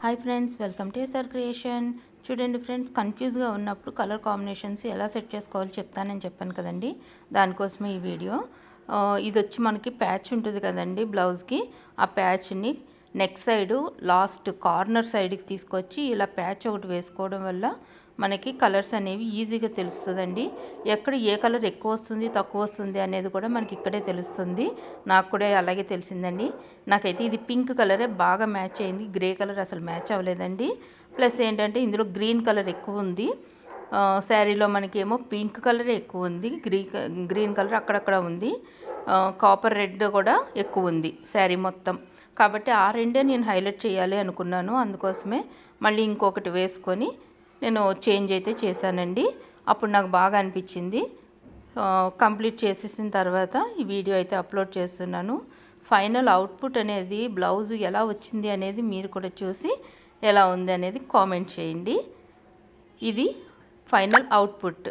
Hi friends, welcome to SR creation. చూడండి friends, కన్ఫ్యూజ్గా ఉన్నప్పుడు కలర్ కాంబినేషన్స్ ఎలా సెట్ చేసుకోవాలో చెప్తానని చెప్పాను కదండి. దానికోసమే ఈ వీడియో. ఇది వచ్చి మనకి ప్యాచ్ ఉంటుంది కదండి బ్లౌజ్కి. ఆ ప్యాచ్ని నెక్ సైడు లాస్ట్ కార్నర్ సైడ్కి తీసుకొచ్చి ఇలా ప్యాచ్ ఒకటి వేసుకోవడం వల్ల మనకి కలర్స్ అనేవి ఈజీగా తెలుస్తుందండి. ఎక్కడ ఏ కలర్ ఎక్కువ వస్తుంది తక్కువ వస్తుంది అనేది కూడా మనకి ఇక్కడే తెలుస్తుంది. నాకు కూడా అలాగే తెలిసిందండి. నాకైతే ఇది పింక్ కలరే బాగా మ్యాచ్ అయింది, గ్రే కలర్ అసలు మ్యాచ్ అవ్వలేదండి. ప్లస్ ఏంటంటే ఇందులో గ్రీన్ కలర్ ఎక్కువ ఉంది. శారీలో మనకేమో పింక్ కలరే ఎక్కువ ఉంది, గ్రీన్ కలర్ అక్కడక్కడ ఉంది, కాపర్ రెడ్ కూడా ఎక్కువ ఉంది శారీ మొత్తం. కాబట్టి ఆ రెండే నేను హైలైట్ చేయాలి అనుకున్నాను. అందుకోసమే మళ్ళీ ఇంకొకటి వేసుకొని నేను చేంజ్ అయితే చేశానండి. అప్పుడు నాకు బాగా అనిపించింది. కంప్లీట్ చేసేసిన తర్వాత ఈ వీడియో అయితే అప్లోడ్ చేస్తున్నాను. ఫైనల్ అవుట్పుట్ అనేది బ్లౌజ్ ఎలా వచ్చింది అనేది మీరు కూడా చూసి ఎలా ఉంది అనేది కామెంట్ చేయండి. ఇది ఫైనల్ అవుట్పుట్.